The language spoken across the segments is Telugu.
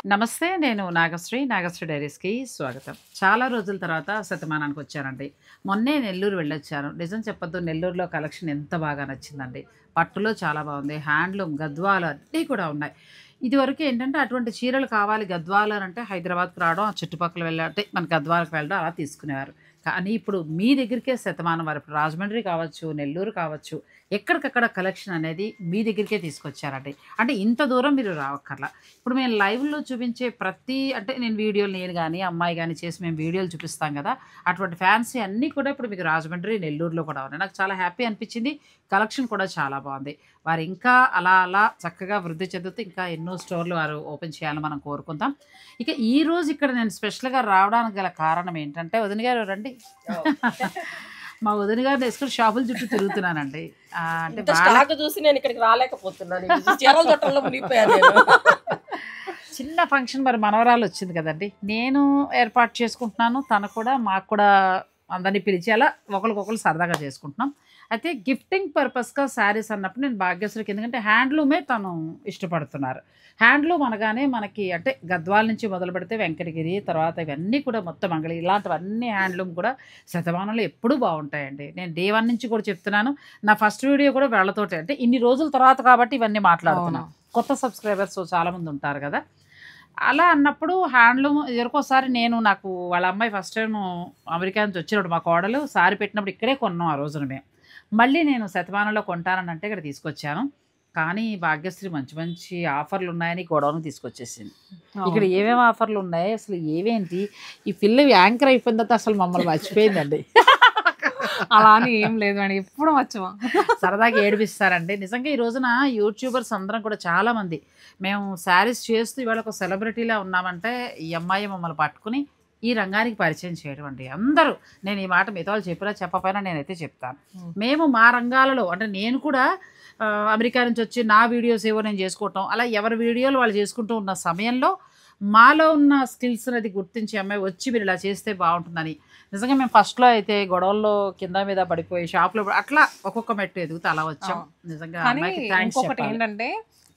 నమస్తే. నేను నాగశ్రీ డైరీస్‌కి స్వాగతం. చాలా రోజుల తర్వాత శతమానానికి వచ్చానండి. మొన్నే నెల్లూరు వెళ్ళొచ్చాను. నిజం చెప్పొద్దు, నెల్లూరులో కలెక్షన్ ఎంత బాగా నచ్చిందండి. పట్టులో చాలా బాగుంది. హ్యాండ్లూమ్, గద్వాలు అన్నీ కూడా ఉన్నాయి. ఇదివరకు ఏంటంటే అటువంటి చీరలు కావాలి గద్వాలు అని అంటే హైదరాబాద్‌కి రావడం, ఆ చుట్టుపక్కల అంటే మన గద్వాలకు వెళ్ళడం అలా తీసుకునేవారు. కానీ ఇప్పుడు మీ దగ్గరికే శతమానం వరకు రాజమండ్రి కావచ్చు, నెల్లూరు కావచ్చు, ఎక్కడికక్కడ కలెక్షన్ అనేది మీ దగ్గరికే తీసుకొచ్చారండి. అంటే ఇంత దూరం మీరు రావక్కర్లా. ఇప్పుడు మేము లైవ్‌లో చూపించే ప్రతి అంటే నేను వీడియోలు నేను గాని, అమ్మాయి గాని చేసి మేము వీడియోలు చూపిస్తాం గదా! అటువంటి ఫ్యాన్సీ అన్నీ కూడా ఇప్పుడు మీకు రాజమండ్రి, నెల్లూరులో కూడా ఉన్నాయి. నాకు చాలా హ్యాపీ అనిపించింది. కలెక్షన్ కూడా చాలా బావుంది. వారు ఇంకా అలా అలా చక్కగా వృద్ధి చెందుతూ ఇంకా ఎన్నో స్టోర్‌లు వారు ఓపెన్ చేయాలని మనం కోరుకుందాం. ఇక ఈరోజు ఇక్కడ నేను స్పెషల్‌గా రావడానికి గల కారణం ఏంటంటే వదిన గారు రండి. మా వదిన గారిని వేసుకొని షాపుల చుట్టూ తిరుగుతున్నానండి. అంటే స్టాక్ చూసి నేను ఇక్కడికి రాలేకపోతున్నాను. చీరల చుట్టంలో మునిగిపోయాను నేను. చిన్న ఫంక్షన్ మరి మనవరాలు వచ్చింది కదండి, నేను ఏర్పాటు చేసుకుంటున్నాను. తను కూడా మాకు కూడా అందరినీ పిలిచి అలా ఒకరికొకరు సరదాగా చేసుకుంటున్నాం. అయితే గిఫ్టింగ్ పర్పస్గా శారీస్ అన్నప్పుడు నేను భాగ్యశ్రీకి, ఎందుకంటే హ్యాండ్లూమే తను ఇష్టపడుతున్నారు. హ్యాండ్లూమ్ అనగానే మనకి అంటే గద్వాల నుంచి మొదలు పెడితే వెంకటగిరి, తర్వాత ఇవన్నీ కూడా మొత్తం మంగళి, ఇలాంటివన్నీ హ్యాండ్లూమ్ కూడా శతమానంలో ఎప్పుడూ బాగుంటాయండి. నేను డే 1 నుంచి కూడా చెప్తున్నాను. నా ఫస్ట్ వీడియో కూడా వీళ్ళతోటే, అంటే ఇన్ని రోజుల తర్వాత కాబట్టి ఇవన్నీ మాట్లాడుతున్నాను. కొత్త సబ్స్క్రైబర్స్ చాలామంది ఉంటారు కదా. అలా అన్నప్పుడు హ్యాండ్లూమ్ ఎదురుకోసారి నాకు వాళ్ళ అమ్మాయి ఫస్ట్ టైం అమెరికా నుంచి వచ్చినప్పుడు మా కోడలు సారీ పెట్టినప్పుడు ఇక్కడే కొన్నాం ఆ రోజున మేము. మళ్ళీ నేను శతమానంలో కొంటానని అంటే ఇక్కడ తీసుకొచ్చాను. కానీ భాగ్యశ్రీ మంచి మంచి ఆఫర్లు ఉన్నాయని గొడవను తీసుకొచ్చేసింది. ఇక్కడ ఏమేమి ఆఫర్లు ఉన్నాయి అసలు ఏవేంటి, ఈ పిల్ల యాంకర్ అయిపోయిన తర్వాత అసలు మమ్మల్ని మర్చిపోయిందండి. అలా అని ఏం లేదు అండి, ఎప్పుడు వచ్చామా సరదాగా ఏడిపిస్తారండి. నిజంగా ఈ రోజున యూట్యూబర్స్ అందరం కూడా చాలామంది మేము శారీస్ చేస్తూ ఇవాళ ఒక సెలబ్రిటీలా ఉన్నామంటే ఈ అమ్మాయి మమ్మల్ని పట్టుకుని ఈ రంగానికి పరిచయం చేయడం అండి. అందరూ, నేను ఈ మాట మిగతా వాళ్ళు చెప్పినా చెప్పకపోయినా నేనైతే చెప్తాను. మేము మా రంగాలలో అంటే నేను కూడా అమెరికా నుంచి వచ్చి నా వీడియోస్ ఏవో నేను చేసుకోవటం, అలా ఎవరి వీడియోలు వాళ్ళు చేసుకుంటూ ఉన్న సమయంలో మాలో ఉన్న స్కిల్స్ అనేది గుర్తించి అమ్మాయి వచ్చి మీరు ఇలా చేస్తే బాగుంటుందని. నిజంగా మేము ఫస్ట్లో అయితే గొడవల్లో కింద మీద పడిపోయి షాప్లో అట్లా ఒక్కొక్క మెట్టు ఎదుగుతూ అలా వచ్చాం. నిజంగా ఇంకొకటి ఏంటంటే,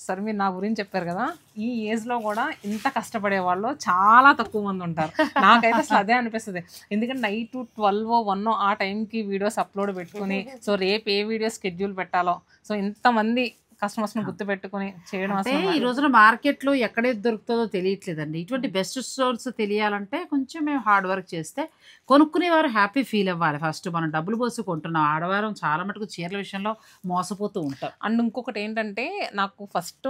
సరే మీరు నా గురించి చెప్పారు కదా, ఈ ఏజ్లో కూడా ఇంత కష్టపడే వాళ్ళు చాలా తక్కువ మంది ఉంటారు. నాకైతే అసలు అదే అనిపిస్తుంది. ఎందుకంటే నైట్ 12, 1 ఆ టైంకి వీడియోస్ అప్లోడ్ పెట్టుకుని, సో రేపు ఏ వీడియో షెడ్యూల్ పెట్టాలో, సో ఇంతమంది కస్టమర్స్ని గుర్తుపెట్టుకుని చేయడం అంటే ఈ రోజున మార్కెట్లో ఎక్కడే దొరుకుతుందో తెలియట్లేదండి. ఇటువంటి బెస్ట్ స్టోర్స్ తెలియాలంటే కొంచెం మేము హార్డ్ వర్క్ చేస్తే కొనుక్కునేవారు హ్యాపీ ఫీల్ అవ్వాలి. ఫస్ట్ మనం డబ్బులు పోసి కొంటున్నాం. ఆడవారం చాలా మటుకు చీరల విషయంలో మోసపోతూ ఉంటాం. అండ్ ఇంకొకటి ఏంటంటే, నాకు ఫస్ట్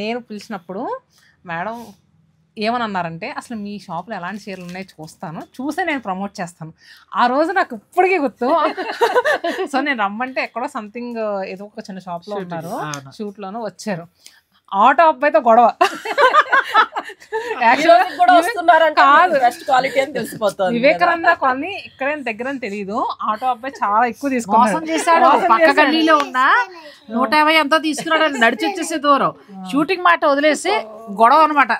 నేను పిలిచినప్పుడు మేడం ఏమని అన్నారంటే, అసలు మీ షాప్లో ఎలాంటి చీరలు ఉన్నాయో చూసే నేను ప్రమోట్ చేస్తాను. ఆ రోజు నాకు ఇప్పటికీ గుర్తు. సో నేను రమ్మంటే ఎక్కడో సంథింగ్ ఏదో ఒక చిన్న షాప్లో ఉన్నారు, షూట్లోనూ వచ్చారు. ఆటో అబ్బాయితో గొడవ. వివేకానంద కాలనీ ఇక్కడే దగ్గర అని తెలియదు. ఆటో అబ్బాయి చాలా ఎక్కువ తీసుకున్నాడు. పక్క గల్లీలో ఉన్న 150 ఎంతో తీసుకున్నాడు. నడిచి వచ్చేసే దూరం షూటింగ్ మాట వదిలేసి గొడవ అనమాట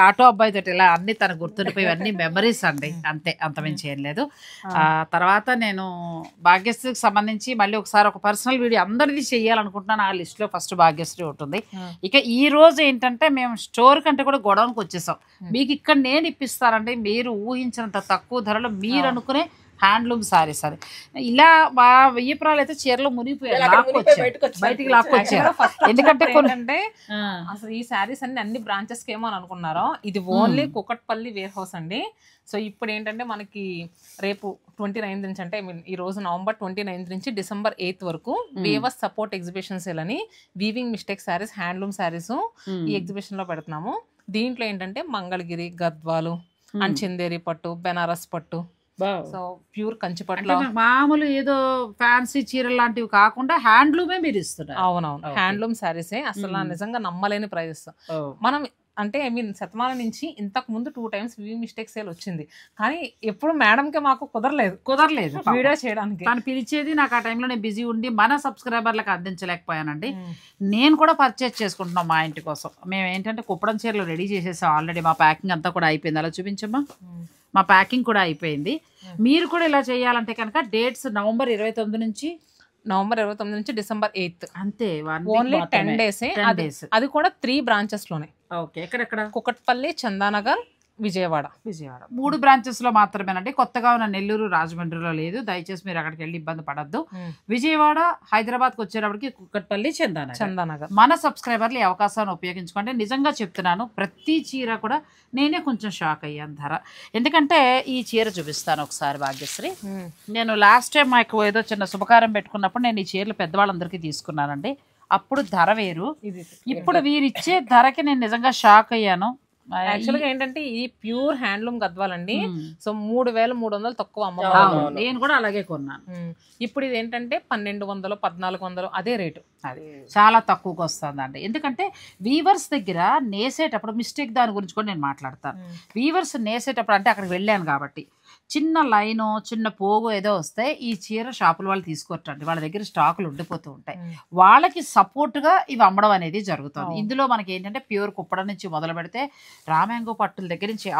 ఆటో అబ్బాయి తోటి. ఇలా అన్ని తనకు గుర్తుండిపోయి అన్ని మెమరీస్ అండి, అంతే, అంతమించి ఏం లేదు. తర్వాత నేను భాగ్యశ్రీకి సంబంధించి మళ్ళీ ఒకసారి ఒక పర్సనల్ వీడియో అందరిది చేయాలనుకుంటున్నాను. ఆ లిస్ట్ లో ఫస్ట్ భాగ్యశ్రీ ఉంటుంది. ఇక ఈ రోజు ఏంటంటే మేము స్టోర్ కంటే కూడా గొడవనికి వచ్చేసాం. మీకు ఇక్కడ నేను ఇప్పిస్తానండి, మీరు ఊహించినంత తక్కువ ధరలో మీరు అనుకునే హ్యాండ్లూమ్ సారీస్ అది. ఇలా మా వెయ్యపురాలు అయితే చీరలో మునిగిపోయారు, బయటికి లాక్కొచ్చారు. ఎందుకంటే అంటే అసలు ఈ శారీస్ అన్ని బ్రాంచెస్ కి ఏమో అని అనుకున్నారో, ఇది ఓన్లీ కుకట్పల్లి వేర్ హౌస్ అండి. సో ఇప్పుడు ఏంటంటే మనకి రేపు 29 నుంచి, అంటే ఈ రోజు నవంబర్ 29 నుంచి డిసెంబర్ 8 వరకు వేవర్స్ సపోర్ట్ ఎగ్జిబిషన్ సేల్ అని weaving mistake saris, handloom saris ఈ ఎగ్జిబిషన్ లో పెడుతున్నాము. దీంట్లో ఏంటంటే మంగళగిరి, గద్వాలు అండ్ చందేరి పట్టు, బెనారస్ పట్టు, సో ప్యూర్ కంచి పట్టు, మామూలు ఏదో ఫ్యాన్సీ చీరలు లాంటివి కాకుండా హ్యాండ్లూమే మీరు ఇస్తున్నారు. అవునవును, హ్యాండ్లూమ్ శారీసే. అసలు నిజంగా నమ్మలేని ప్రైజెస్. మనం అంటే శతమానం నుంచి ఇంతకు ముందు 2 times మిస్టేక్ సేల్ వచ్చింది, కానీ ఎప్పుడు మేడంకి మాకు కుదరలేదు వీడియో చేయడానికి. తను పిలిచేది నాకు ఆ టైంలో నేను బిజీ ఉండి మన సబ్స్క్రైబర్లకు అందించలేకపోయానండి. నేను కూడా పర్చేస్ చేసుకుంటున్నాం మా ఇంటి కోసం. మేము ఏంటంటే కుప్పడం చీరలు రెడీ చేసేసాం ఆల్రెడీ. మా ప్యాకింగ్ అంతా కూడా అయిపోయింది. అలా చూపించమ్మా, మా ప్యాకింగ్ కూడా అయిపోయింది. మీరు కూడా ఇలా చేయాలంటే కనుక డేట్స్ నవంబర్ 29 నుంచి డిసెంబర్ 8 అంతే, ఓన్లీ 10 days. అది కూడా 3 branches లోనే. ఓకే, ఎక్కడెక్కడ? కుకట్పల్లి, చందానగర్, విజయవాడ. విజయవాడ 3 బ్రాంచెస్లో మాత్రమేనండి. కొత్తగా ఉన్న నెల్లూరు, రాజమండ్రిలో లేదు. దయచేసి మీరు అక్కడికి వెళ్ళి ఇబ్బంది పడద్దు. విజయవాడ, హైదరాబాద్కి వచ్చేటప్పటికి కుక్కట్పల్లి, చందానగర్. మన సబ్స్క్రైబర్లు ఈ అవకాశాన్ని ఉపయోగించుకోండి. నిజంగా చెప్తున్నాను, ప్రతి చీర కూడా నేనే కొంచెం షాక్ అయ్యాను ధర. ఎందుకంటే ఈ చీర చూపిస్తాను ఒకసారి భాగ్యశ్రీ. నేను లాస్ట్ టైం మాకు ఏదో చిన్న శుభకార్యం పెట్టుకున్నప్పుడు నేను ఈ చీరలు పెద్దవాళ్ళందరికీ తీసుకున్నానండి. అప్పుడు ధర వేరు, ఇప్పుడు వీరిచ్చే ధరకి నేను నిజంగా షాక్ అయ్యాను. యాక్చువల్గా ఏంటంటే ఇది ప్యూర్ హ్యాండ్లూమ్ గద్వాలండి. సో 3300 తక్కువ అమ్మ. నేను కూడా అలాగే కొన్నాను. ఇప్పుడు ఇది ఏంటంటే 1200, 1400 అదే రేటు. అది చాలా తక్కువకి వస్తుందండి. ఎందుకంటే వీవర్స్ దగ్గర నేసేటప్పుడు మిస్టేక్ దాని గురించి కూడా నేను మాట్లాడతాను. వీవర్స్ నేసేటప్పుడు అంటే అక్కడికి వెళ్ళాను కాబట్టి చిన్న లైను, చిన్న పోగు ఏదో వస్తే ఈ చీర షాపుల వాళ్ళు తీసుకోవచ్చండి. వాళ్ళ దగ్గర స్టాకులు ఉండిపోతూ ఉంటాయి. వాళ్ళకి సపోర్ట్గా ఇవి అమ్మడం అనేది జరుగుతుంది. ఇందులో మనకి ఏంటంటే ప్యూర్ కుప్పడం నుంచి మొదలు పెడితే రామ్యాంగో పట్టుల దగ్గర నుంచి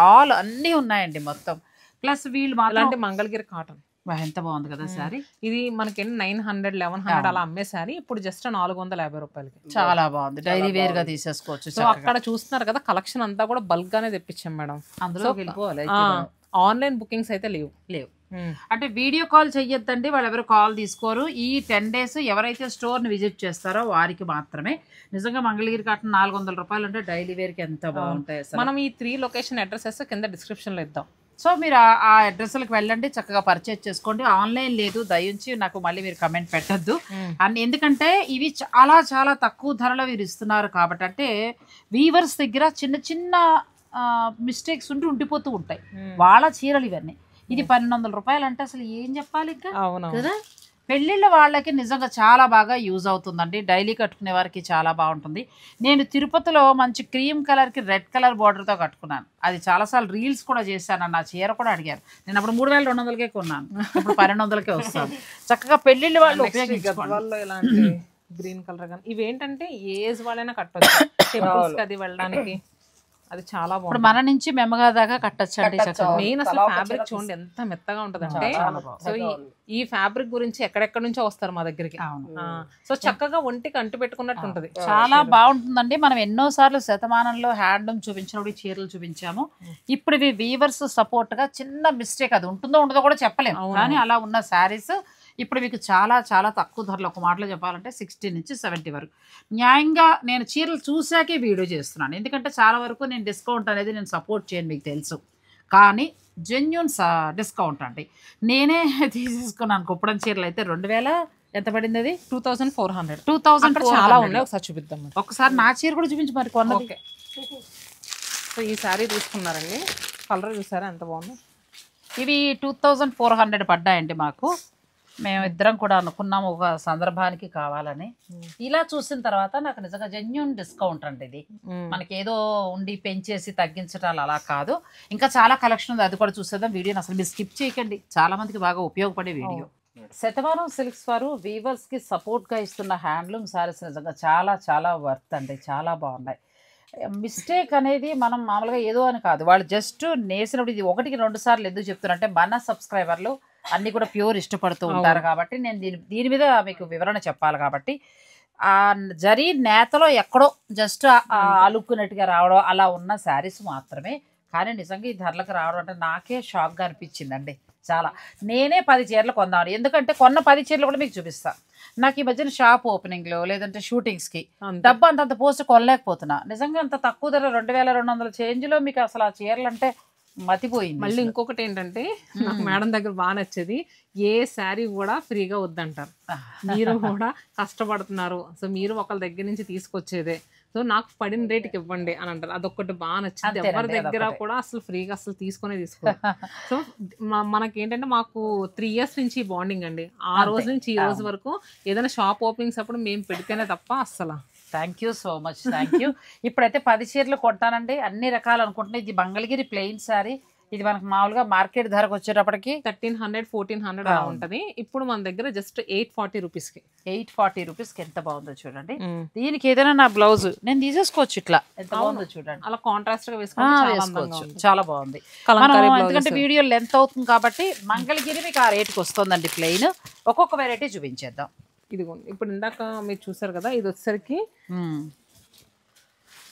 అన్నీ ఉన్నాయండి మొత్తం. ప్లస్ వీళ్ళు అలాంటి మంగళగిరి కాటన్ ఎంత బాగుంది కదా సారీ. ఇది మనకి 900, 1100 అలా అమ్మే సారీ ఇప్పుడు జస్ట్ 450 రూపాయలకి. చాలా బాగుంది, డైలీ వేర్ గా తీసేసుకోవచ్చు. సో అక్కడ చూస్తున్నారు కదా, కలెక్షన్ అంతా కూడా బల్క్ గానే తెప్పించాం మేడం. అందులో వెళ్ళిపోవాలి. ఆన్లైన్ బుకింగ్స్ అయితే లేవు. అంటే వీడియో కాల్ చెయ్యొద్దండి, వాళ్ళు ఎవరు కాల్ తీసుకోరు. ఈ 10 days ఎవరైతే స్టోర్ని విజిట్ చేస్తారో వారికి మాత్రమే. నిజంగా మంగళగిరి కాటన్ 400 రూపాయలు అంటే డైలీ వేర్కి ఎంత బాగుంటాయి. మనం ఈ 3 లొకేషన్ అడ్రసెస్ కింద డిస్క్రిప్షన్లో ఇద్దాం. సో మీరు ఆ అడ్రస్లకు వెళ్ళండి, చక్కగా పర్చేజ్ చేసుకోండి. ఆన్లైన్ లేదు, దయించి నాకు మళ్ళీ మీరు కమెంట్ పెట్టద్దు. అండ్ ఎందుకంటే ఇవి చాలా చాలా తక్కువ ధరలో వీరు ఇస్తున్నారు కాబట్టి. అంటే వీవర్స్ దగ్గర చిన్న చిన్న మిస్టేక్స్ ఉండిపోతూ ఉంటాయి. వాళ్ళ చీరలు ఇవన్నీ. ఇది 1200 రూపాయలు అంటే అసలు ఏం చెప్పాలి ఇంకా కదా. పెళ్ళిళ్ళ వాళ్ళకి నిజంగా చాలా బాగా యూజ్ అవుతుందండి. డైలీ కట్టుకునే వారికి చాలా బాగుంటుంది. నేను తిరుపతిలో మంచి క్రీమ్ కలర్కి రెడ్ కలర్ బార్డర్తో కట్టుకున్నాను. అది చాలాసార్లు రీల్స్ కూడా చేశాను. నా చీర కూడా అడిగారు. నేను అప్పుడు 3200కే కొన్నాను, ఇప్పుడు 1200కే వస్తాను. చక్కగా పెళ్ళిళ్ళ వాళ్ళు ఇలాంటి గ్రీన్ కలర్ కానీ ఇవేంటంటే ఏజ్ వాళ్ళైనా కట్టొచ్చు. టెంపుల్స్కి అది వెళ్ళడానికి అది చాలా బాగుంది. ఇప్పుడు మన నుంచి మెమ్మగా దాకా కట్టచ్చండి. మెయిన్ అసలు ఫ్యాబ్రిక్ చూడండి ఎంత మెత్తగా ఉంటదంటే. సో ఈ ఫ్యాబ్రిక్ గురించి ఎక్కడెక్కడ నుంచో వస్తారు మా దగ్గరికి. సో చక్కగా ఒంటికి అంటు పెట్టుకున్నట్టు ఉంటది, చాలా బాగుంటుందండి. మనం ఎన్నోసార్లు శతమానంలో హ్యాండ్లూమ్ చూపించినప్పుడు చీరలు చూపించాము. ఇప్పుడు ఇవి వీవర్స్ సపోర్ట్ గా చిన్న మిస్టేక్ అది ఉంటుందో ఉండదో కూడా చెప్పలేము, కానీ అలా ఉన్న శారీస్ ఇప్పుడు మీకు చాలా చాలా తక్కువ ధరలో, ఒక మాటలో చెప్పాలంటే 60 నుంచి 70 వరకు న్యాయంగా. నేను చీరలు చూసాకే వీడియో చేస్తున్నాను, ఎందుకంటే చాలా వరకు నేను డిస్కౌంట్ అనేది నేను సపోర్ట్ చేయను, మీకు తెలుసు. కానీ జెన్యూన్ డిస్కౌంట్ అండి. నేనే తీసేసుకున్నాను కుప్పడం చీరలు అయితే 2000 ఎంత పడింది, అది 2400. 2400 చాలా ఉన్నాయి, ఒకసారి చూపిద్దాం. ఒకసారి నా చీర కూడా చూపించి మరి కొన్నది. సో ఈ శారీ తీసుకున్నారండి, కలర్ చూసారా ఎంత బాగుంది. ఇవి 2400 పడ్డాయండి మాకు. మేము ఇద్దరం కూడా అనుకున్నాము ఒక సందర్భానికి కావాలని. ఇలా చూసిన తర్వాత నాకు నిజంగా జెన్యూన్ డిస్కౌంట్ అండి ఇది. మనకి ఏదో ఉండి పెంచేసి తగ్గించటాలు అలా కాదు. ఇంకా చాలా కలెక్షన్ ఉంది, అది కూడా చూసేద్దాం. వీడియోని అసలు మీరు స్కిప్ చేయకండి, చాలా మందికి బాగా ఉపయోగపడే వీడియో. శతమానం సిల్క్స్ వారు వీవర్స్ కి సపోర్ట్ గా ఇస్తున్న హ్యాండ్లూమ్ సారీస్ నిజంగా చాలా చాలా వర్త్ అండి, చాలా బాగున్నాయి. మిస్టేక్ అనేది మనం మామూలుగా ఏదో అని కాదు, వాళ్ళు జస్ట్ నేసినప్పుడు ఇది 1-2 సార్లు ఎందుకు చెప్తున్నారంటే మన సబ్స్క్రైబర్లు అన్నీ కూడా ప్యూర్ ఇష్టపడుతూ ఉంటారు కాబట్టి నేను దీని మీద మీకు వివరణ చెప్పాలి కాబట్టి. ఆ జరీ నేతలో ఎక్కడో జస్ట్ అలుక్కున్నట్టుగా రావడం అలా ఉన్న శారీస్ మాత్రమే. కానీ నిజంగా ఈ ధరలకు రావడం అంటే నాకే షాక్గా అనిపించిందండి చాలా. నేనే 10 చీరలు కొందాను, ఎందుకంటే కొన్న 10 చీరలు కూడా మీకు చూపిస్తాను. నాకు ఈ మధ్యన షాప్ ఓపెనింగ్లో లేదంటే షూటింగ్స్కి డబ్బు అంతంత పోస్ట్ కొనలేకపోతున్నా. నిజంగా అంత తక్కువ ధర 2200 చేంజ్లో మీకు అసలు ఆ చీరలు అంటే మతిపోయింది. మళ్ళీ ఇంకొకటి ఏంటంటే నాకు మేడం దగ్గర బాగా నచ్చేది, ఏ శారీ కూడా ఫ్రీగా వద్దంటారు. మీరు కూడా కష్టపడుతున్నారు, సో మీరు ఒకళ్ళ దగ్గర నుంచి తీసుకొచ్చేదే, సో నాకు పడిన రేటుకి ఇవ్వండి అని అంటారు. అదొక్కటి బాగా నచ్చింది. ఎవరి దగ్గర కూడా అసలు ఫ్రీగా అసలు తీసుకో. సో మనకేంటంటే మాకు 3 years నుంచి బాండింగ్ అండి. ఆ రోజు నుంచి ఈ రోజు వరకు ఏదైనా షాప్ ఓపెనింగ్స్ అప్పుడు మేము పెడితేనే తప్ప అస్సలు. Thank you so much, thank you. ఇప్పుడైతే 10 చీరలు కొంటానండి, అన్ని రకాలు అనుకుంటున్నాయి. ఇది మంగళగిరి ప్లెయిన్ శారీ. ఇది మనకు మామూలుగా మార్కెట్ ధరకు వచ్చేటప్పటికి 1300, 1400 అలా ఉంటది. ఇప్పుడు మన దగ్గర జస్ట్ 840 రూపీస్కి. 840 రూపీస్కి ఎంత బాగుందో చూడండి. దీనికి ఏదైనా నా బ్లౌజ్ నేను తీసేసుకోవచ్చు, ఇట్లా ఎంత బాగుందో చూడండి. అలా కాంట్రాస్ట్ గా వేసుకోవచ్చు, చాలా బాగుంది. ఎందుకంటే వీడియో లెంత్ అవుతుంది కాబట్టి మంగళగిరి మీకు ఆ రేటుకి వస్తుందండి ప్లెయిన్. ఒక్కొక్క వెరైటీ చూపించేద్దాం. ఇదిగోండి, ఇప్పుడు ఇందాక మీరు చూసారు కదా, ఇది వచ్చేసరికి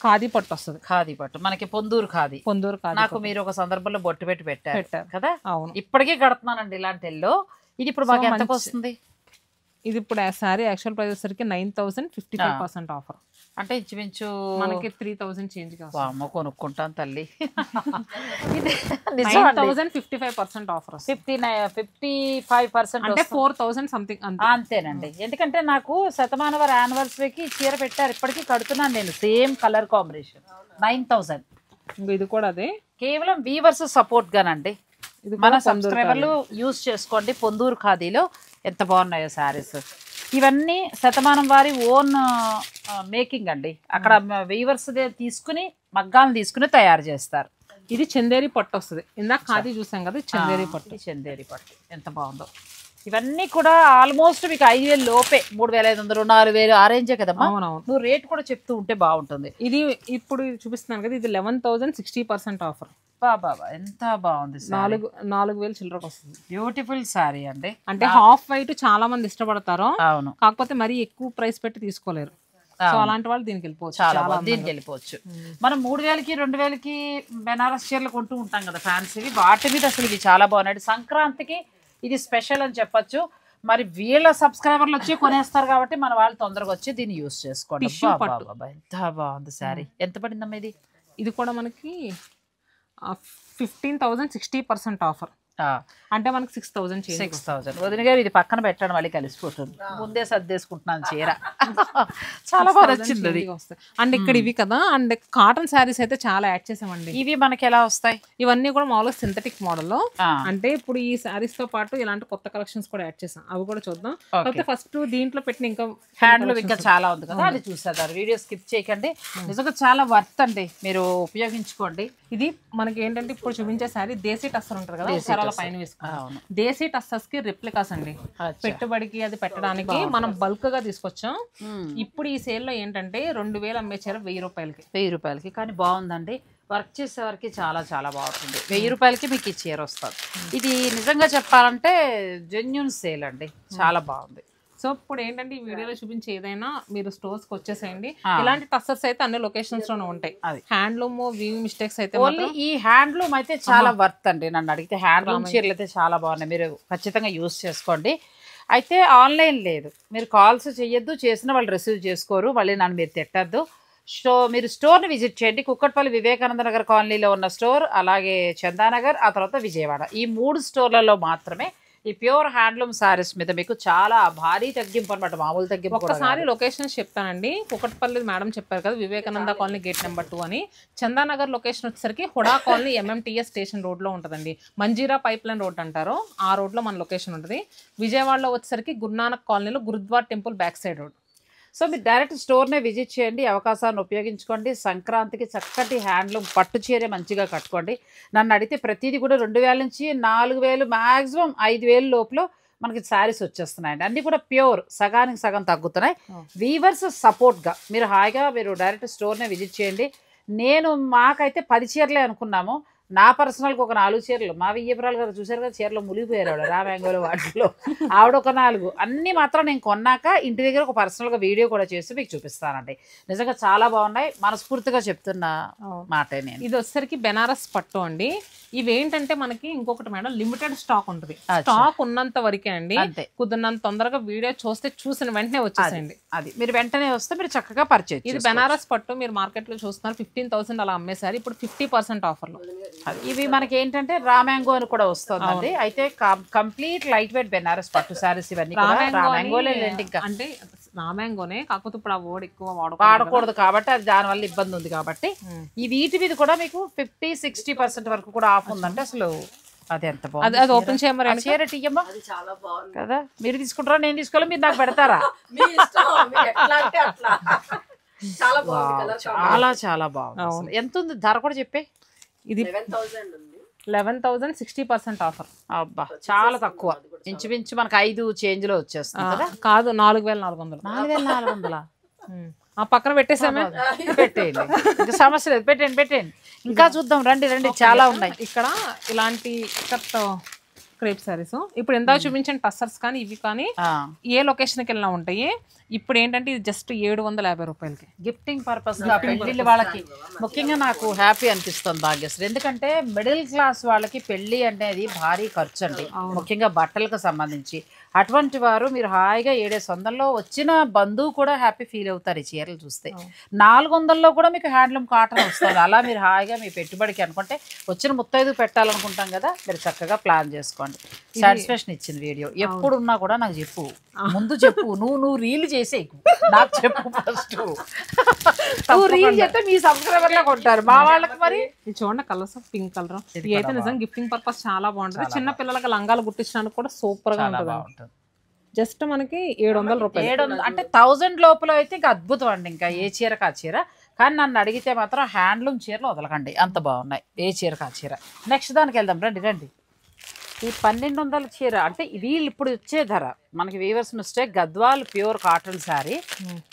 ఖాదీ పట్టు వస్తుంది, ఖాదీ పట్టు మనకి పొందూరు ఖాదీ. పొందూరు ఖాదీ నాకు మీరు ఒక సందర్భంలో బొట్టు పెట్టి పెట్టారు కదా, అవును. ఇప్పటికీ కడుతున్నానండి ఇలాంటి ఎల్లో. ఇది ఇప్పుడు మాకు ఎంతకు వస్తుంది? ఇది ఇప్పుడు శారీ యాక్చువల్ ప్రైస్ వచ్చేసరికి 9,055% ఆఫర్, అంటే ఇంచుమించు మనకి 3,000 చేంజ్ గా అమ్మ కొనుక్కుంటాను తల్లి. 9,055% ఆఫర్, 55% అంటే 4,000 సంథింగ్ అంతేనండి. ఎందుకంటే నాకు శతమానవ యానివర్సరీకి చీర పెట్టారు, ఇప్పటికీ కడుతున్నాను నేను, సేమ్ కలర్ కాంబినేషన్. 9,000. ఇది కూడా అదే, కేవలం వీవర్స్ సపోర్ట్ గానండి. ఇది మన సబ్స్క్రైబర్లు యూజ్ చేసుకోండి. పొందూరు ఖాదీలో ఎంత బాగున్నాయో శారీస్. ఇవన్నీ శతమానం వారి ఓన్ మేకింగ్ అండి. అక్కడ వీవర్స్ తీసుకుని మగ్గాలను తీసుకుని తయారు చేస్తారు. ఇది చందేరి పట్టు వస్తుంది, ఇందాక ఖాదీ చూసాం కదా, చందేరి పట్టు. చందేరి పట్టు ఎంత బాగుందో. ఇవన్నీ కూడా ఆల్మోస్ట్ మీకు 5,000 లోపే, 3,500, 4,000 ఆ రేంజే కదమ్మా. అవునవును. నువ్వు రేట్ కూడా చెప్తూ ఉంటే బాగుంటుంది. ఇది ఇప్పుడు చూపిస్తున్నాను కదా, ఇది 11,060% ఆఫర్. బాబా ఎంత బాగుంది. 4,000 చిల్లరకు వస్తుంది. బ్యూటిఫుల్ సారీ అండి. అంటే హాఫ్ వైట్ చాలా మంది ఇష్టపడతారు, అవును, కాకపోతే మరీ ఎక్కువ ప్రైస్ పెట్టి తీసుకోలేరు. సో అలాంటి వాళ్ళు దీనికి వెళ్ళిపోవచ్చు, చాలా దీనికి వెళ్ళిపోవచ్చు. మనం 3,000కి 2,000కి బెనారస్ చీరలు కొంటూ ఉంటాం కదా ఫ్యాన్సీవి, వాటి మీద అసలు ఇవి చాలా బాగున్నాయి. సంక్రాంతికి ఇది స్పెషల్ అని చెప్పొచ్చు. మరి వీళ్ళ సబ్స్క్రైబర్లు వచ్చి కొనేస్తారు కాబట్టి మన వాళ్ళు తొందరగా వచ్చి దీన్ని యూజ్ చేసుకోండి. ఎంత బాగుంది సారీ. ఎంత పడిందమ్మా ఇది? ఇది కూడా మనకి 15,060% ఆఫర్, అంటే మనకి 6,000. వదిన గారు ఇది పక్కన పెట్టండి, మళ్ళీ కలిసిపోతుంది. ముందే సర్దేసుకుంటున్నాను చీర. చాలా బాగా వచ్చింది అది. అండ్ ఇక్కడ ఇవి కదా, అండ్ కాటన్ శారీస్ అయితే చాలా యాడ్ చేసామండి. ఇవి మనకి ఎలా వస్తాయి? ఇవన్నీ కూడా మామూలుగా సింథటిక్ మోడల్. అంటే ఇప్పుడు ఈ శారీస్ తో పాటు ఇలాంటి కొత్త కలెక్షన్స్ కూడా యాడ్ చేసాం, అవి కూడా చూద్దాం. కాకపోతే ఫస్ట్ దీంట్లో పెట్టిన ఇంకా హ్యాండ్లూమ్ ఇంకా చాలా ఉంది కదా, అది చూసేదారు. వీడియో స్కిప్ చేయకండి, నిజంగా చాలా వర్త్ అండి, మీరు ఉపయోగించుకోండి. ఇది మనకి ఏంటంటే ఇప్పుడు చూపించే శారీ దేశీ టస్సర్ ఉంటారు కదా, పైన వేసుకున్నాం. దేశీ టస్సర్స్ కి రిప్లికాస్ అండి, పెట్టుబడికి అది పెట్టడానికి మనం బల్క్ గా తీసుకొచ్చాం. ఇప్పుడు ఈ సేల్ లో ఏంటంటే 2,000 అమ్మే చీర 1,000 రూపాయలకి, 1,000 రూపాయలకి. కానీ బాగుందండి, వర్క్ చేసేవారికి చాలా చాలా బాగుంటుంది. 1,000 రూపాయలకి మీకు ఈ చీర వస్తుంది. ఇది నిజంగా చెప్పాలంటే జెన్యూన్ సేల్ అండి, చాలా బాగుంది. సో ఇప్పుడు ఏంటంటే ఈ వీడియోలో చూపించే ఏదైనా మీరు స్టోర్స్ కి వచ్చేసేయండి. ఇలాంటి టస్సర్స్ అయితే అన్ని లొకేషన్స్ లోనే ఉంటాయి. హ్యాండ్లూమ్ వీవింగ్ మిస్టేక్స్ అయితే ఓన్లీ ఈ హ్యాండ్లూమ్ అయితే చాలా వర్త్ అండి. నన్ను అడిగితే హ్యాండ్లూమ్ చీరలు అయితే చాలా బాగున్నాయి, మీరు ఖచ్చితంగా యూజ్ చేసుకోండి. అయితే ఆన్లైన్ లేదు, మీరు కాల్స్ చేయొద్దు, చేసిన వాళ్ళు రిసీవ్ చేసుకోరు, మళ్ళీ నన్ను మీరు తిట్టద్దు. మీరు స్టోర్ని విజిట్ చేయండి. కుక్కట్పల్లి వివేకానంద నగర్ కాలనీలో ఉన్న స్టోర్, అలాగే చందానగర్, ఆ తర్వాత విజయవాడ, ఈ 3 స్టోర్లలో మాత్రమే ఈ ప్యూర్ హ్యాండ్లూమ్ సారీస్ మీద మీకు చాలా భారీ తగ్గింపు అనమాట, మామూలు తగ్గింపు. ఒకసారి లొకేషన్ చెప్తానండి. కుకట్పల్లి మేడం చెప్పారు కదా, వివేకానంద కాలనీ గేట్ నెంబర్ 2 అని. చందానగర్ లొకేషన్ వచ్చేసరికి HUDA colony MMTS station road లో ఉంటుందండి. మంజీరా పైప్ లైన్ రోడ్ అంటారు, ఆ రోడ్ లో మన లొకేషన్ ఉంటుంది. విజయవాడలో వచ్చేసరికి గురునానక్ కాలనీలో Gurudwar temple back side road. So మీరు డైరెక్ట్ స్టోర్నే విజిట్ చేయండి, అవకాశాన్ని ఉపయోగించుకోండి. సంక్రాంతికి చక్కటి హ్యాండ్లూమ్ పట్టు చీర మంచిగా కట్టుకోండి. నన్ను అడిగితే ప్రతిదీ కూడా 2,000 నుంచి 4,000, మ్యాక్సిమం 5,000 లోపల మనకి శారీస్ వచ్చేస్తున్నాయండి. అన్నీ కూడా ప్యూర్, సగానికి సగం తగ్గుతున్నాయి. వీవర్స్ సపోర్ట్గా మీరు హాయిగా మీరు డైరెక్ట్ స్టోర్నే విజిట్ చేయండి. మాకైతే 10 చీరలే అనుకున్నాము, నా పర్సనల్కి ఒక 4 చీరలు. మా వియ్యపురాలు గారు చూసారు కదా, చీరలో మునిగిపోయారు ఆవిడ, రామ్యాంగోలో వాటిలో ఆవిడ ఒక 4. అన్నీ మాత్రం నేను కొన్నాక ఇంటి దగ్గర ఒక పర్సనల్గా వీడియో కూడా చేసి మీకు చూపిస్తానండి. నిజంగా చాలా బాగున్నాయి, మనస్ఫూర్తిగా చెప్తున్న మాటే నేను. ఇది వచ్చేసరికి బెనారస్ పట్టు అండి. ఇవేంటంటే మనకి ఇంకొకటి మేడం, లిమిటెడ్ స్టాక్ ఉంటుంది. స్టాక్ ఉన్నంత వరకే అండి, కుదిరినంత తొందరగా వీడియో చూసిన వెంటనే వచ్చేసేయండి. అది మీరు వెంటనే వస్తే మీరు చక్కగా పర్చేజ్. ఇది బెనారస్ పట్టు మీరు మార్కెట్ లో చూస్తున్నారు, 15,000 అలా అమ్మేసారి, ఇప్పుడు 50% ఆఫర్లో. ఇవి మనకి ఏంటంటే రామ్యాంగో అని కూడా వస్తుంది. అయితే కంప్లీట్ లైట్ వెయిట్ బెనారస్ పట్టు సారీస్ ఇవన్నీ అంటే రామ్యాంగోనే, కాకపోతే ఇప్పుడు ఆ వర్డ్ ఎక్కువ వాడకూడదు కాబట్టి అది దానివల్ల ఇబ్బంది ఉంది కాబట్టి ఈ వీటి మీద కూడా మీకు 50-60% వరకు కూడా ఆఫ్ ఉందంటే అసలు అది ఎంత బాగుంది. అది ఓపెన్ చేయమని చీర టీయమ్మా కదా, మీరు తీసుకుంటారా నేను తీసుకోవాలి, మీరు నాకు పెడతారా? చాలా చాలా బాగుంది. ఎంత ఉంది ధర కూడా చెప్పే? ఇది 11,060% ఆఫర్. అబ్బా చాలా తక్కువ, ఇంచుమించు మనకు 5 చేంజ్ లో వచ్చేస్తుంది కదా. కాదు 4,400. 4,400 ఆ పక్కన పెట్టేసామే, పెట్టేయండి, ఇంకా సమస్య లేదు, పెట్టండి. ఇంకా చూద్దాం, రండి చాలా ఉన్నాయి. ఇక్కడ ఇలాంటి క్రేప్ సారీస్. ఇప్పుడు ఎంత చూపించిన టస్సర్స్ కానీ ఇవి కానీ ఏ లొకేషన్కి వెళ్ళినా ఉంటాయి. ఇప్పుడు ఏంటంటే ఇది జస్ట్ 750 రూపాయలకి గిఫ్టింగ్ పర్పస్ పెళ్లి వాళ్ళకి ముఖ్యంగా నాకు హ్యాపీ అనిపిస్తుంది భాగ్యశ్రీ. ఎందుకంటే మిడిల్ క్లాస్ వాళ్ళకి పెళ్లి అనేది భారీ ఖర్చు అండి, ముఖ్యంగా బట్టలకు సంబంధించి. అటువంటి వారు మీరు హాయిగా 700 వచ్చిన బంధువు కూడా హ్యాపీ ఫీల్ అవుతారు ఈ చీరలు చూస్తే. 400 కూడా మీకు హ్యాండ్లూమ్ కాటన్ వస్తుంది. అలా మీరు హాయిగా మీ పెట్టుబడికి అనుకుంటే వచ్చిన 35 పెట్టాలనుకుంటాం కదా, మీరు చక్కగా ప్లాన్ చేసుకోండి. సాటిస్ఫాక్షన్ ఇచ్చింది వీడియో. ఎప్పుడున్నా కూడా నాకు చెప్పు, ముందు చెప్పు. నువ్వు రీల్ చేసే నాకు చెప్పు ఫస్ట్. నువ్వు రీల్ చేస్తే మీ సబ్స్క్రైబర్లా కొంటారు, మా వాళ్ళకి మరి. ఇది చూడండి కలర్స్, పింక్ కలర్. ఇది అయితే నిజంగా గిఫ్టింగ్ పర్పస్ చాలా బాగుంటుంది. చిన్న పిల్లలకి లంగాలు కుట్టించడానికి కూడా సూపర్ గా ఉంటుంది. జస్ట్ మనకి 700 రూపాయలు. 700 అంటే 1000 లోపల అయితే ఇంకా అద్భుతం అండి. ఇంకా ఏ చీరకు ఆ చీర. కానీ నన్ను అడిగితే మాత్రం హ్యాండ్లూమ్ చీరలు వదలకండి, అంత బాగున్నాయి ఏ చీరకు ఆ చీర. నెక్స్ట్ దానికి వెళ్దాం రండి రండి. ఈ 1200 చీర అంటే వీళ్ళు ఇప్పుడు వచ్చే ధర మనకి weavers mistake. Gadwal pure cotton saree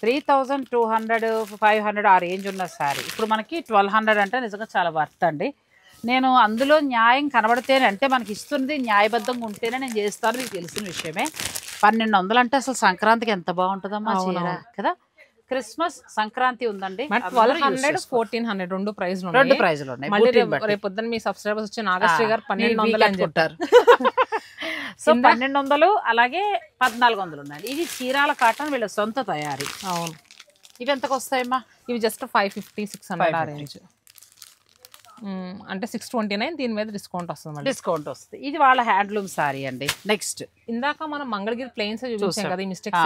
3200 500 ఆ రేంజ్ ఉన్న శారీ ఇప్పుడు మనకి 1200 అంటే నిజంగా చాలా వర్త్ అండి. నేను అందులో న్యాయం కనబడితేనే, అంటే మనకి ఇస్తుంది న్యాయబద్ధంగా ఉంటేనే నేను చేస్తాను, మీకు తెలిసిన విషయమే. 1200 అంటే అసలు సంక్రాంతికి ఎంత బాగుంటుందమ్మా చీర కదా. క్రిస్మస్ సంక్రాంతి ఉందండి. 1200 1400 రెండు ప్రైజ్లు ఉన్నాయి. మళ్ళీ రేపు పొద్దున్న మీ సబ్స్క్రైబర్స్ వచ్చి నాగశ్రీ గారు 1200 అని చెప్తారు. సో 1200 అలాగే 1400 ఉన్నాయి. ఇది చీరాల కాటన్ వీళ్ళ సొంత తయారీ. అవును. ఇవి ఎంతకు వస్తాయమ్మా? ఇవి జస్ట్ 550 600 ఆ రేంజ్. అంటే 629. దీని మీద డిస్కౌంట్ వస్తుంది. డిస్కౌంట్ వస్తుంది. ఇది వాళ్ళ హ్యాండ్లూమ్ సారీ అండి. నెక్స్ట్ ఇందాక మనం మంగళగిరి ప్లెయిన్స్ చూసాం కదా, ఈ మిస్టేక్స్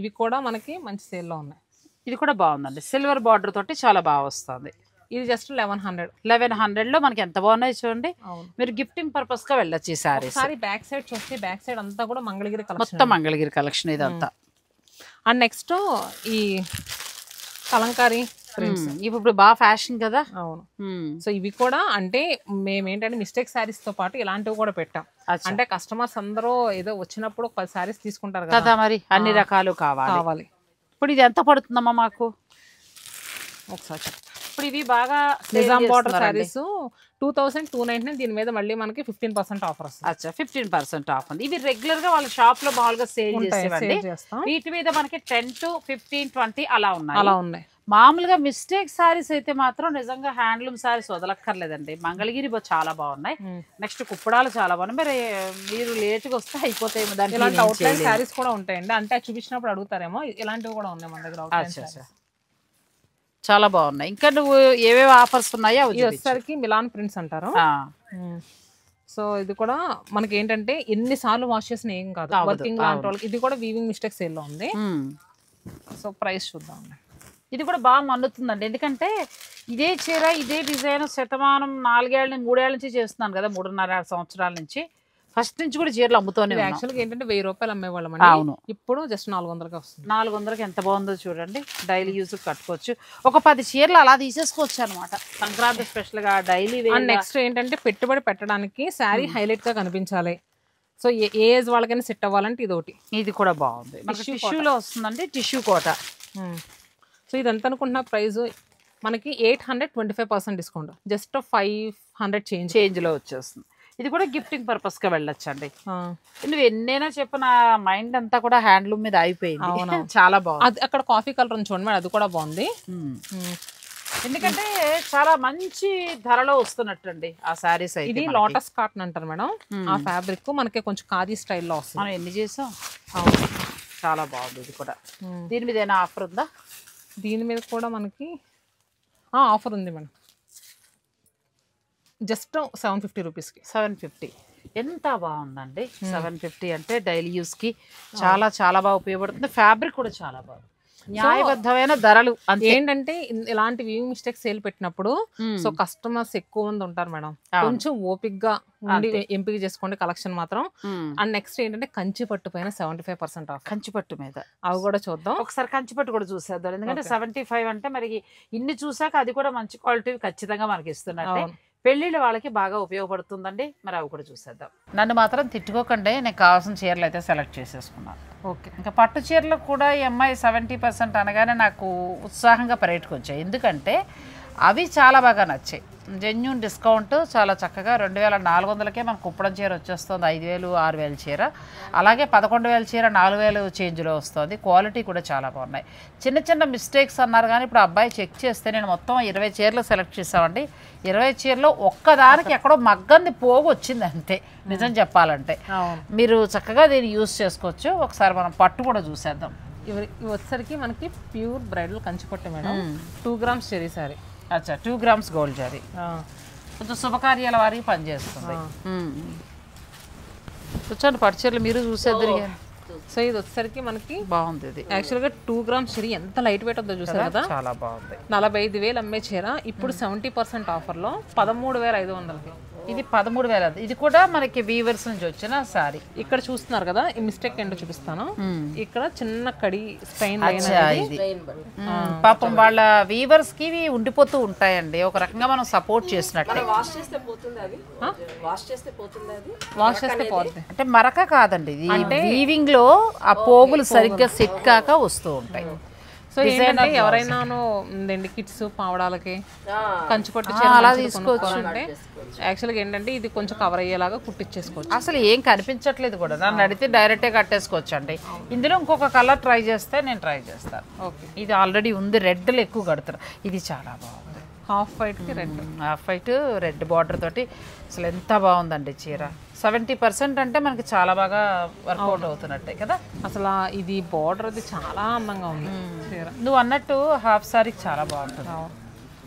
ఇవి కూడా మనకి మంచి సేల్ లో ఉన్నాయి. ఇది కూడా బాగుందండి, సిల్వర్ బార్డర్ తోటి చాలా బాగా వస్తుంది. ఇది జస్ట్ 1100 లో మనకి ఎంత బాగున్నాయి చూడండి. మీరు గిఫ్టింగ్ పర్పస్ గా వెళ్ళొచ్చు ఈ సారీ. బ్యాక్ సైడ్ చూస్తే బ్యాక్ సైడ్ అంతా కూడా మంగళగిరి కలెక్షన్, మొత్తం మంగళగిరి కలెక్షన్ ఇదంతా. అండ్ నెక్స్ట్ ఈ కలంకారీ ఇప్పుడు బాగా ఫ్యాషన్ కదా. అవును. సో ఇవి కూడా అంటే మేమేంటంటే మిస్టేక్ శారీస్ తో పాటు ఇలాంటివి కూడా పెట్టాం. అంటే కస్టమర్స్ అందరూ ఏదో వచ్చినప్పుడు 10 శారీస్ తీసుకుంటారు కదా, మరి అన్ని రకాలు కావాలి. ఇప్పుడు ఇది ఎంత పడుతుందమ్మా మాకు ఒకసారి చెప్తా. ఇప్పుడు ఇవి బాగా నిజాం బార్డర్ శారీస్ 2299. దీని మీద మళ్ళీ మనకి 15% ఆఫర్ వస్తుంది. అచ్చా 15% ఆఫ్ ఉంది. ఇవి రెగ్యులర్ గా వాళ్ళ షాప్ లో మామూలుగా సేల్ చేసేవండి. వీటి మీద మనకి 10 to 15 20 అలా ఉన్నాయి. మామూలుగా మిస్టేక్ సారీస్ అయితే మాత్రం నిజంగా హ్యాండ్లూమ్ సారీస్ వదలక్కర్లేదండి. మంగళగిరి చాలా బాగున్నాయి. నెక్స్ట్ కుప్పడాలు చాలా బాగున్నాయి. మరి మీరు లేట్గా వస్తే అయిపోతాయి. ఇలాంటి అవుట్లైన్ సారీస్ కూడా ఉంటాయండి. అంటే చూపించినప్పుడు అడుగుతారేమో, ఇలాంటివి కూడా ఉన్నాయి మన దగ్గర. చాలా బాగున్నాయి. ఇంకా నువ్వు ఏవేవి ఆఫర్స్ ఉన్నాయో వచ్చేసరికి మిలాన్ ప్రింట్స్ అంటారు. సో ఇది కూడా మనకి ఏంటంటే ఎన్నిసార్లు వాష్ చేసిన ఏం కాదు, వర్కింగ్ లాంటి వాళ్ళకి. ఇది కూడా వీవింగ్ మిస్టేక్ సేల్ లో ఉంది. సో ప్రైస్ చూద్దాం. ఇది కూడా బాగా మన్నుతుందండి. ఎందుకంటే ఇదే చీర ఇదే డిజైన్ శతమానం 4 ఏళ్ళ 3 ఏళ్ళ నుంచి చేస్తున్నాను కదా, 3.5 సంవత్సరాల నుంచి. ఫస్ట్ నుంచి కూడా చీరలు అమ్ముతూనే. యాక్చువల్గా ఏంటంటే 1000 రూపాయలు అమ్మేవాళ్ళం అండి. అవును. ఇప్పుడు జస్ట్ 400కి వస్తుంది. 400కి ఎంత బాగుందో చూడండి. డైలీ యూజ్ కట్టుకోవచ్చు. ఒక 10 చీరలు అలా తీసేసుకోవచ్చు అనమాట, సంక్రాంతి స్పెషల్ గా డైలీ. నెక్స్ట్ ఏంటంటే పెట్టుబడి పెట్టడానికి శారీ హైలైట్ గా కనిపించాలి. సో ఏ ఏజ్ వాళ్ళకైనా సెట్ అవ్వాలంటే ఇది ఒకటి. ఇది కూడా బాగుంది. టిష్యూలో వస్తుందండి, టిష్యూ కోట. సో ఇది ఎంత అనుకుంటున్న ప్రైస్ మనకి 825% డిస్కౌంట్, జస్ట్ 500 చేంజ్లో వచ్చేస్తుంది. ఇది కూడా గిఫ్టింగ్ పర్పస్ గా వెళ్ళొచ్చండి. నువ్వు ఎన్నైనా చెప్పు, నా మైండ్ అంతా కూడా హ్యాండ్లూమ్ మీద అయిపోయింది. చాలా బాగుంది. అక్కడ కాఫీ కలర్ ఉంది చూడండి, అది కూడా బాగుంది. ఎందుకంటే చాలా మంచి ధరలో వస్తున్నట్టండి ఆ సారీస్. ఇది లోటస్ కాటన్ అంటారు మేడం. ఆ ఫ్యాబ్రిక్ మనకి కొంచెం ఖాదీ స్టైల్లో వస్తుంది. మనం ఎన్ని చేసాం. చాలా బాగుంది. ఇది కూడా దీని మీద ఏమైనా ఆఫర్ ఉందా? దీని మీద కూడా మనకి ఆఫర్ ఉంది మేడం. జస్ట్ 750 రూపీస్కి. 750 ఎంత బాగుందండి. 750 అంటే డైలీ యూస్కి చాలా చాలా బాగా ఉపయోగపడుతుంది. ఫ్యాబ్రిక్ కూడా చాలా బాగుంది, న్యాయబద్ధమైన ధరలు. ఏంటంటే ఇలాంటి వీవింగ్ మిస్టేక్ సేల్ పెట్టినప్పుడు సో కస్టమర్స్ ఎక్కువ మంది ఉంటారు మేడం. కొంచెం ఓపిక్ గా ఉండి ఎంపిక చేసుకోండి కలెక్షన్ మాత్రం. అండ్ నెక్స్ట్ ఏంటంటే కంచి పట్టు పైన 75% ఆఫ్. కంచి పట్టు మీద అవి కూడా చూద్దాం ఒకసారి. కంచి పట్టు కూడా చూసేద్దాం. ఎందుకంటే 75 అంటే మరి ఇన్ని చూసాక అది కూడా మంచి క్వాలిటీ ఖచ్చితంగా మనకి ఇస్తున్నట్టే. పెళ్ళిళ్ళ వాళ్ళకి బాగా ఉపయోగపడుతుందండి. మరి అవి కూడా చూసేద్దాం. నన్ను మాత్రం తిట్టుకోకండి, నేను కావాల్సిన చీరలు అయితే సెలెక్ట్ చేసేసుకున్నాను. ఓకే. ఇంకా పట్టు చీరలకు కూడా ఎంఐ 70% అనగానే నాకు ఉత్సాహంగా పరిగెట్టుకొచ్చాయి. ఎందుకంటే అవి చాలా బాగా నచ్చాయి. జెన్యూన్ డిస్కౌంట్ చాలా చక్కగా 2400కే మనకు కుప్పడం చీర వచ్చేస్తుంది. 5000 6000 చీర, అలాగే 11,000 చీర 4000 చేంజ్లో వస్తుంది. క్వాలిటీ కూడా చాలా బాగున్నాయి. చిన్న చిన్న మిస్టేక్స్ అన్నారు కానీ ఇప్పుడు అబ్బాయి చెక్ చేస్తే నేను మొత్తం 20 చీరలు సెలెక్ట్ చేసామండి. 20 చీరలో ఒక్కదానికి ఎక్కడో మగ్గంది పోగు వచ్చింది అంతే, నిజం చెప్పాలంటే. మీరు చక్కగా దీన్ని యూస్ చేసుకోవచ్చు. ఒకసారి మనం పట్టు కూడా చూసేద్దాం. ఇవి వచ్చేసరికి మనకి ప్యూర్ బ్రైడల్ కంచిపట్టు మేడం, 2 గ్రామ్స్ చెరీ సారీ. అచ్చా, 2 గ్రామ్స్ గోల్డ్ జరీ, కొంచెం శుభకార్యాల వారికి పనిచేస్తుంది. కూర్చోండి, పట్టు చీరలు మీరు చూసేద్దరు. సో ఇది వచ్చేసరికి మనకి బాగుంది. ఇది యాక్చువల్గా 2 గ్రామ్స్ చీర ఎంత లైట్ వెయిట్ ఉందో చూసారు కదా, చాలా బాగుంది. 45,000 అమ్మే చీర ఇప్పుడు 70% ఆఫర్లో 13,500కి. ఇది 13,000. ఇది కూడా మనకి వీవర్స్ నుంచి వచ్చిన సారీ. ఇక్కడ చూస్తున్నారు కదా, ఈ మిస్టేక్ ఏంటో చూపిస్తాను. ఇక్కడ చిన్న కడి స్టైన్ పాపం వాళ్ళ వీవర్స్ కి ఇవి ఉండిపోతూ ఉంటాయండి, ఒక రకంగా మనం సపోర్ట్ చేసినట్టే. వాష్ చేస్తే పోతుంది అది, వాష్ చేస్తే పోతుంది అది, వాష్ చేస్తే పోతుంది అంటే మరక కాదండి, ఇది వీవింగ్ లో ఆ పోగులు సరిగ్గా సెట్ కాక వస్తూ ఉంటాయి. సో ఏంటంటే ఎవరైనాను కిట్స్ పావడాలకి కంచిపట్టు అలా తీసుకోవచ్చు. అంటే యాక్చువల్గా ఏంటంటే ఇది కొంచెం కవర్ అయ్యేలాగా కుట్టించేసుకోవచ్చు. అసలు ఏం కనిపించట్లేదు కూడా, నన్ను అడిగితే డైరెక్టే కట్టేసుకోవచ్చు అండి. ఇందులో ఇంకొక కలర్ ట్రై చేస్తే నేను ట్రై చేస్తాను. ఓకే, ఇది ఆల్రెడీ ఉంది, రెడ్లు ఎక్కువ కడతారు. ఇది చాలా బాగుంది, హాఫ్ వైట్కి red, half white red border తోటి. అసలు ఎంత బాగుందండి చీర. 70% అంటే మనకి చాలా బాగా వర్కౌట్ అవుతున్నట్టే కదా. అసలు ఇది బార్డర్ అది చాలా అందంగా ఉంది చీర. నువ్వు అన్నట్టు హాఫ్ సారీకి చాలా బాగుంటుంది.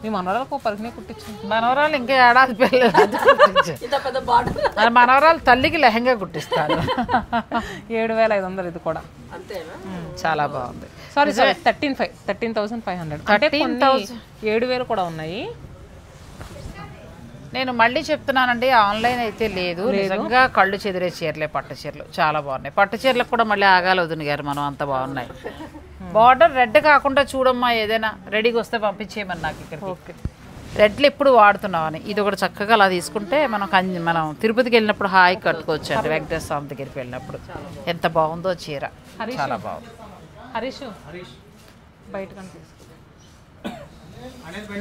మీ మనవరాలకు పరికినే కుట్టించింది. మనవరాలు ఇంకా ఏడాది పిల్లలు ఇంత పెద్ద బార్డర్. మనవరాలు తల్లికి లెహంగా కుట్టిస్తారు. 7,500 ఇది కూడా. అంతేనా? చాలా బాగుంది. సారీ 13,500. 7,000 కూడా ఉన్నాయి. నేను మళ్ళీ చెప్తున్నానండి, ఆన్లైన్ అయితే లేదు. నిజంగా కళ్ళు చెదిరే చీరలే పట్టు చీరలు, చాలా బాగున్నాయి. పట్టు చీరలకు కూడా మళ్ళీ ఆగాలి వదిన గారు, మనం అంత బాగున్నాయి. బార్డర్ రెడ్ కాకుండా చూడమ్మా, ఏదైనా రెడీగా వస్తే పంపించేయమని నాకు ఇక్కడ. ఓకే, రెడ్లు ఎప్పుడు వాడుతున్నామని ఇది ఒకటి చక్కగా అలా తీసుకుంటే మనం తిరుపతికి వెళ్ళినప్పుడు హాయి కట్టుకోవచ్చు అండి. వెంకటేశ్వర స్వామి దగ్గరికి వెళ్ళినప్పుడు ఎంత బాగుందో చీర, చాలా బాగుంది. హరీష్ బయట కనిపిస్తుంది.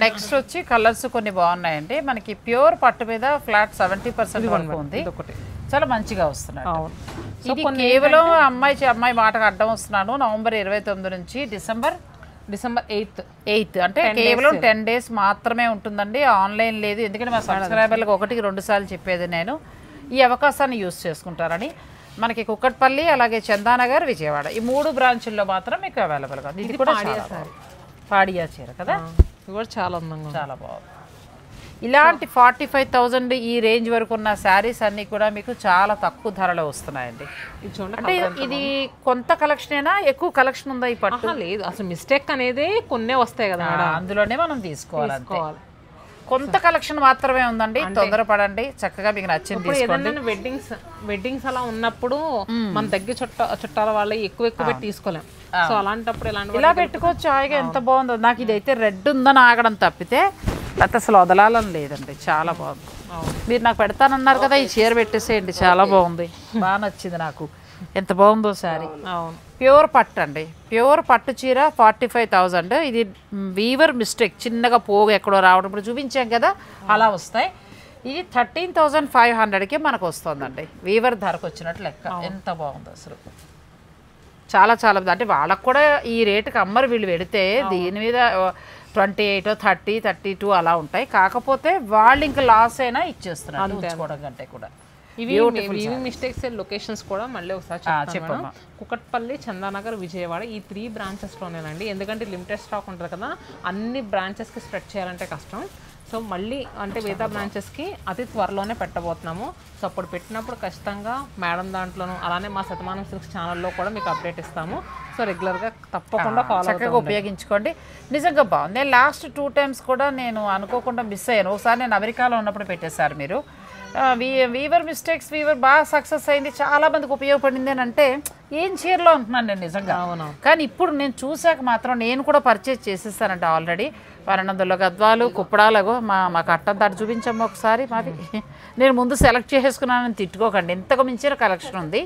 నెక్స్ట్ వచ్చి కలర్స్ కొన్ని బాగున్నాయండి. మనకి ప్యూర్ పట్టు మీద ఫ్లాట్ 70% వరకు ఉంది, చాలా మంచిగా వస్తున్నాయి. ఇది కేవలం అమ్మాయి మాటకు అడ్డం వస్తున్నాను. నవంబర్ 29 నుంచి డిసెంబర్ 8 అంటే కేవలం 10 days మాత్రమే ఉంటుందండి. ఆన్లైన్ లేదు, ఎందుకంటే మా సబ్స్క్రైబర్లకు 1-2 సార్లు చెప్పేది నేను, ఈ అవకాశాన్ని యూజ్ చేసుకుంటారని. మనకి కుక్కట్పల్లి, అలాగే చందానగర్, విజయవాడ ఈ 3 బ్రాంచుల్లో మాత్రం మీకు అవైలబుల్గా ఉంది. ఇది కూడా పాడియా చీర కదా, ఇది కూడా చాలా అందంగా, చాలా బాగుంది. ఇలాంటి 45,000 ఈ రేంజ్ వరకు ఉన్న శారీస్ అన్నీ కూడా మీకు చాలా తక్కువ ధరలో వస్తున్నాయండి. అంటే ఇది కొంత కలెక్షనేనా, ఎక్కువ కలెక్షన్ ఉందా ఈ పట్టు? లేదు, అసలు మిస్టేక్ అనేది కొన్నే వస్తాయి కదా, అందులోనే మనం తీసుకోవాలి. కొంత కలెక్షన్ మాత్రమే ఉందండి, తొందరపడండి, చక్కగా మీకు నచ్చింది తీసుకోండి. వెడ్డింగ్స్ అలా ఉన్నప్పుడు మన దగ్గర చుట్టాల వాళ్ళు ఎక్కువ పెట్టి తీసుకోలేం. సో అలాంటప్పుడు ఇలా పెట్టుకోవచ్చు హాయిగా. ఎంత బాగుందో, నాకు ఇదైతే రెడ్ ఉందని ఆగడం తప్పితే లేకపోతే అసలు వదలాలని లేదండి, చాలా బాగుంది. మీరు నాకు పెడతానన్నారు కదా, ఈ చీర పెట్టేసేయండి, చాలా బాగుంది, బాగా నచ్చింది నాకు. ఎంత బాగుందో శారీ. ప్యూర్ పట్టు అండి, ప్యూర్ పట్టు చీర 45,000. ఇది వీవర్ మిస్టేక్, చిన్నగా పోగు ఎక్కడో రావడం, ఇప్పుడు చూపించాం కదా అలా వస్తాయి. ఇది 13,500కి మనకు వస్తుందండి, వీవర్ ధరకు వచ్చినట్టు లెక్క. ఎంత బాగుందో అసలు, చాలా చాలా. అంటే వాళ్ళకు కూడా ఈ రేటుకి అమ్మరు వీళ్ళు పెడితే దీని మీద 28, 30, 32 అలా ఉంటాయి. కాకపోతే వాళ్ళు ఇంకా లాస్ అయినా ఇచ్చేస్తున్నారు ఉంచుకోవడం కంటే కూడా. ఇవి మిస్టేక్స్ లొకేషన్స్ కూడా మళ్ళీ ఒకసారి చెప్పాను. కుకట్పల్లి, చందానగర్, విజయవాడ ఈ 3 బ్రాంచెస్లోనేనండి. ఎందుకంటే లిమిటెడ్ స్టాక్ ఉంటుంది కదా, అన్ని బ్రాంచెస్కి స్ప్రెడ్ చేయాలంటే కష్టం. సో మళ్ళీ అంటే మిగతా బ్రాంచెస్కి అతి త్వరలోనే పెట్టబోతున్నాము. సో అప్పుడు పెట్టినప్పుడు ఖచ్చితంగా మేడం దాంట్లోనూ, అలానే మా శతమానం సిల్క్స్ ఛానల్లో కూడా మీకు అప్డేట్ ఇస్తాము. సో రెగ్యులర్గా తప్పకుండా చక్కగా ఉపయోగించుకోండి. నిజంగా బాగుంది. నేను లాస్ట్ 2 times కూడా నేను అనుకోకుండా మిస్ అయ్యాను. ఒకసారి నేను అమెరికాలో ఉన్నప్పుడు పెట్టేశారు మీరు. వీవర్ మిస్టేక్స్ బాగా సక్సెస్ అయింది, చాలా మందికి ఉపయోగపడింది అని అంటే ఏం చీరలో అంటున్నాను నేను నిజంగా. కానీ ఇప్పుడు నేను చూశాక మాత్రం నేను కూడా పర్చేజ్ చేసేసానంటే ఆల్రెడీ. 1200 గద్వాలు, కుప్పడాలు, మా కట్టం దాటి చూపించమ్మా ఒకసారి మాది. నేను ముందు సెలెక్ట్ చేసుకున్నానని తిట్టుకోకండి, ఇంతకు మించిన కలెక్షన్ ఉంది.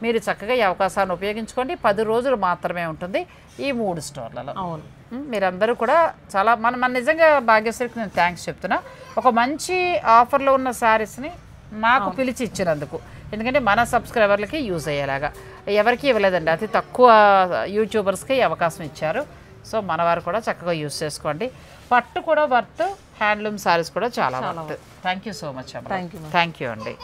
మీరు చక్కగా ఈ అవకాశాన్ని ఉపయోగించుకోండి. 10 రోజులు మాత్రమే ఉంటుంది ఈ 3 స్టోర్లలో. అవును. మీరందరూ కూడా చాలా మన నిజంగా భాగ్యశ్రీకి నేను థ్యాంక్స్ చెప్తున్నా. ఒక మంచి ఆఫర్లో ఉన్న శారీస్ని మాకు పిలిచి ఇచ్చినందుకు. ఎందుకంటే మన సబ్స్క్రైబర్లకి యూజ్ అయ్యేలాగా ఎవరికి ఇవ్వలేదండి, అతి తక్కువ యూట్యూబర్స్కి అవకాశం ఇచ్చారు. సో మన వారు కూడా చక్కగా యూజ్ చేసుకోండి. పట్టు కూడా వర్త్, హ్యాండ్లూమ్ శారీస్ కూడా చాలా worth. Thank you so much అమ్మ. థ్యాంక్ యూ అండి.